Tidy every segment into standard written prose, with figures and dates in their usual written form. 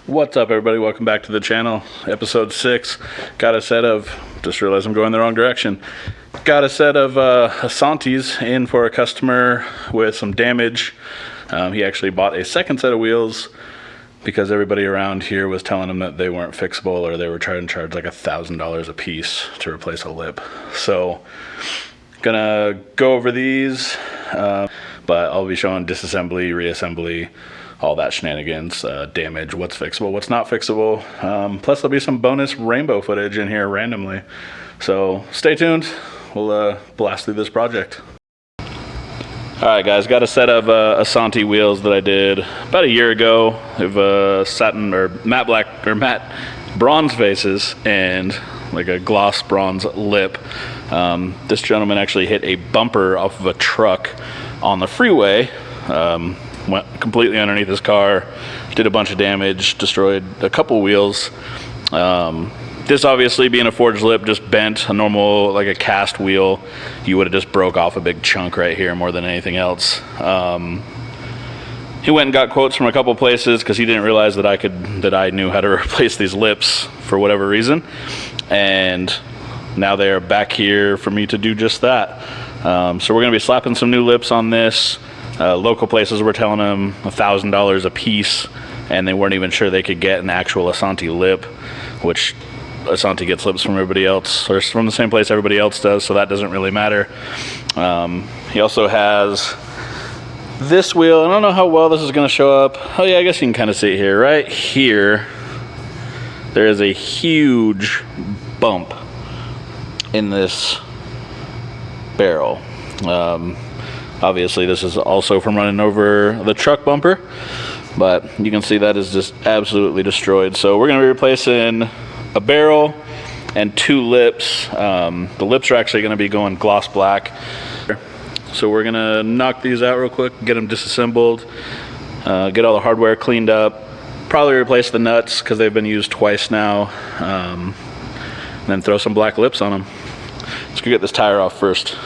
What's up, everybody? Welcome back to the channel. Episode 6. Got a set of, just realized I'm going the wrong direction. Got a set of Asantis in for a customer with some damage. He actually bought a second set of wheels because everybody around here was telling him that they weren't fixable, or they were trying to charge like $1,000 a piece to replace a lip. So, gonna go over these, but I'll be showing disassembly, reassembly, all that shenanigans, damage, what's fixable, what's not fixable. Plus there'll be some bonus rainbow footage in here randomly. So stay tuned, we'll blast through this project. Alright guys, got a set of Asanti wheels that I did about a year ago. They've satin or matte black or matte bronze faces and like a gloss bronze lip. This gentleman actually hit a bumper off of a truck on the freeway. Went completely underneath his car, did a bunch of damage, destroyed a couple wheels. This obviously being a forged lip just bent. A normal, like a cast wheel, you would have just broke off a big chunk right here more than anything else. He went and got quotes from a couple places because he didn't realize that I knew how to replace these lips for whatever reason. And now they are back here for me to do just that. So we're gonna be slapping some new lips on this. Local places were telling them $1,000 a piece, and they weren't even sure they could get an actual Asanti lip, which Asanti gets lips from everybody else, or from the same place everybody else does, so that doesn't really matter. He also has this wheel. I don't know how well this is going to show up. Oh yeah, I guess you can kind of see it here. Right here, there is a huge bump in this barrel. Obviously this is also from running over the truck bumper, but you can see that is just absolutely destroyed. So we're going to be replacing a barrel and 2 lips. The lips are actually going to be going gloss black. So we're going to knock these out real quick, get them disassembled, get all the hardware cleaned up, probably replace the nuts because they've been used twice now, and then throw some black lips on them. Let's go get this tire off first.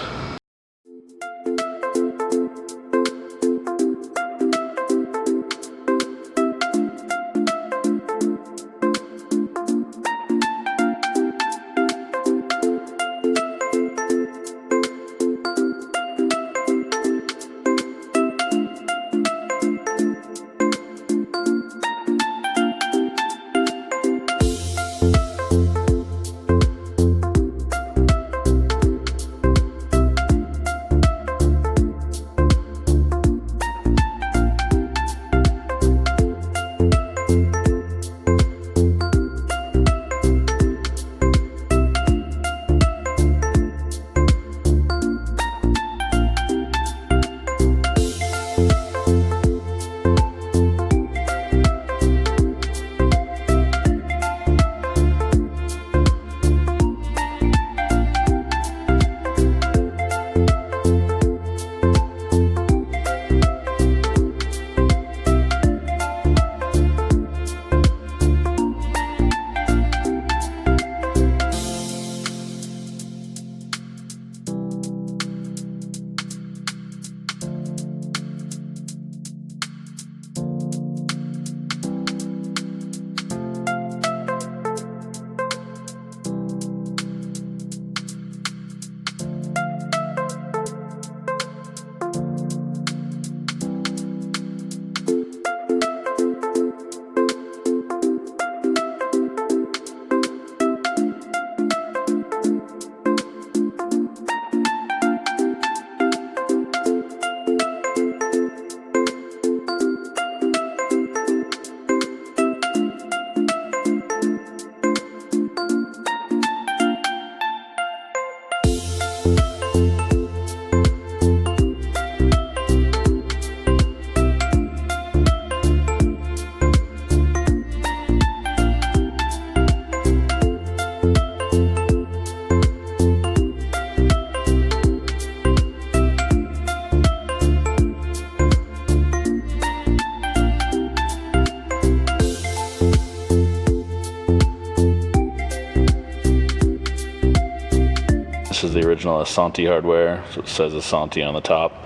This is the original Asanti hardware, so it says Asanti on the top.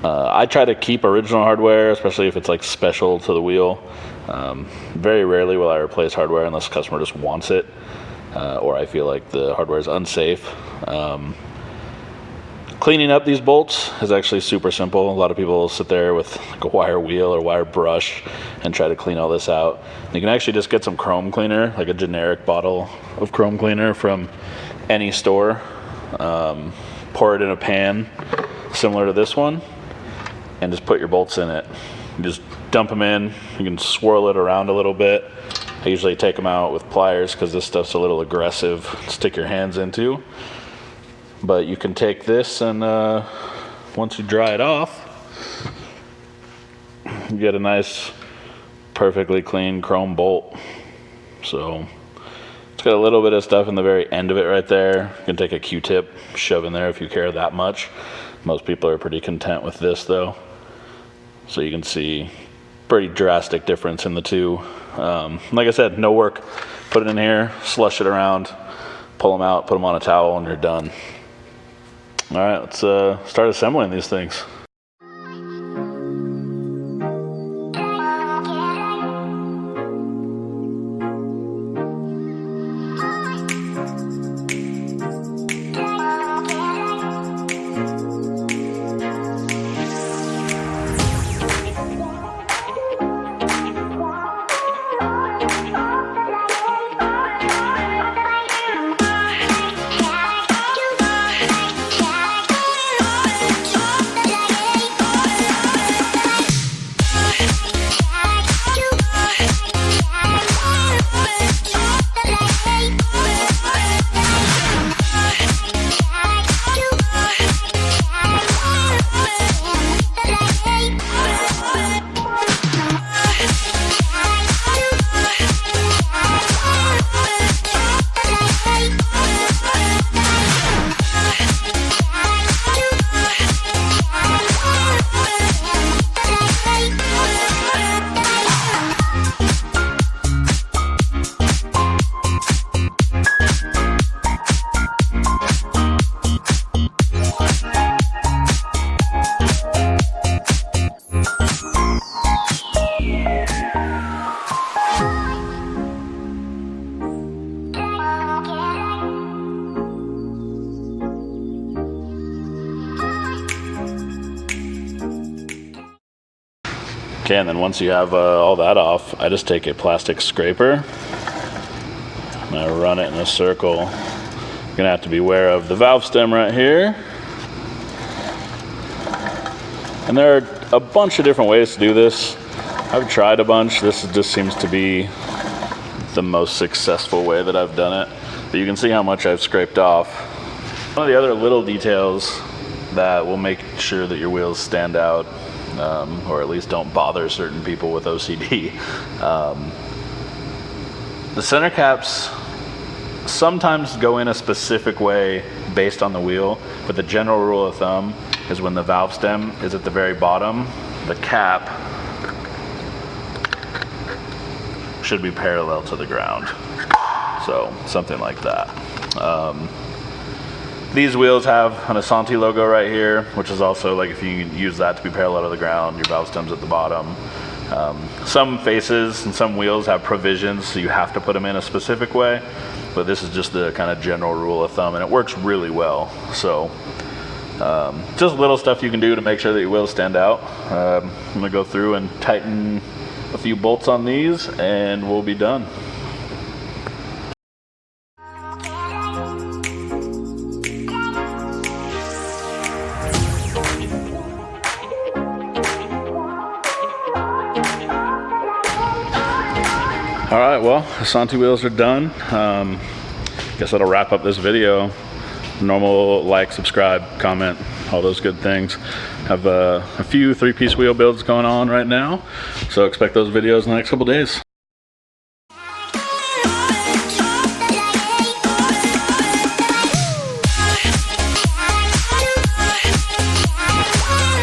I try to keep original hardware, especially if it's like special to the wheel. Very rarely will I replace hardware unless the customer just wants it, or I feel like the hardware is unsafe. Cleaning up these bolts is actually super simple. A lot of people will sit there with like a wire wheel or wire brush and try to clean all this out. You can actually just get some chrome cleaner, like a generic bottle of chrome cleaner from any store. Pour it in a pan similar to this one and just put your bolts in it. You just dump them in. You can swirl it around a little bit. I usually take them out with pliers because this stuff's a little aggressive to stick your hands into. But you can take this and once you dry it off, you get a nice, perfectly clean chrome bolt. So it's got a little bit of stuff in the very end of it right there. You can take a Q-tip, shove in there if you care that much. Most people are pretty content with this though. So you can see pretty drastic difference in the two. Like I said, no work. Put it in here, slush it around, pull them out, put them on a towel, and you're done. All right, let's start assembling these things. Okay, and then once you have all that off, I just take a plastic scraper and I run it in a circle. You're gonna have to be aware of the valve stem right here. And there are a bunch of different ways to do this. I've tried a bunch. This just seems to be the most successful way that I've done it. But you can see how much I've scraped off. One of the other little details that will make sure that your wheels stand out, or at least don't bother certain people with OCD. The center caps sometimes go in a specific way based on the wheel, but the general rule of thumb is when the valve stem is at the very bottom, the cap should be parallel to the ground. So something like that. These wheels have an Asante logo right here, which is also like if you use that to be parallel to the ground, your valve stem's at the bottom. Some faces and some wheels have provisions, so you have to put them in a specific way, but this is just the kind of general rule of thumb, and it works really well. So just little stuff you can do to make sure that your wheels stand out. I'm gonna go through and tighten a few bolts on these, and we'll be done. All right, well, Asante wheels are done. Guess that'll wrap up this video. Normal like, subscribe, comment, all those good things. Have a few 3-piece wheel builds going on right now, so expect those videos in the next couple days.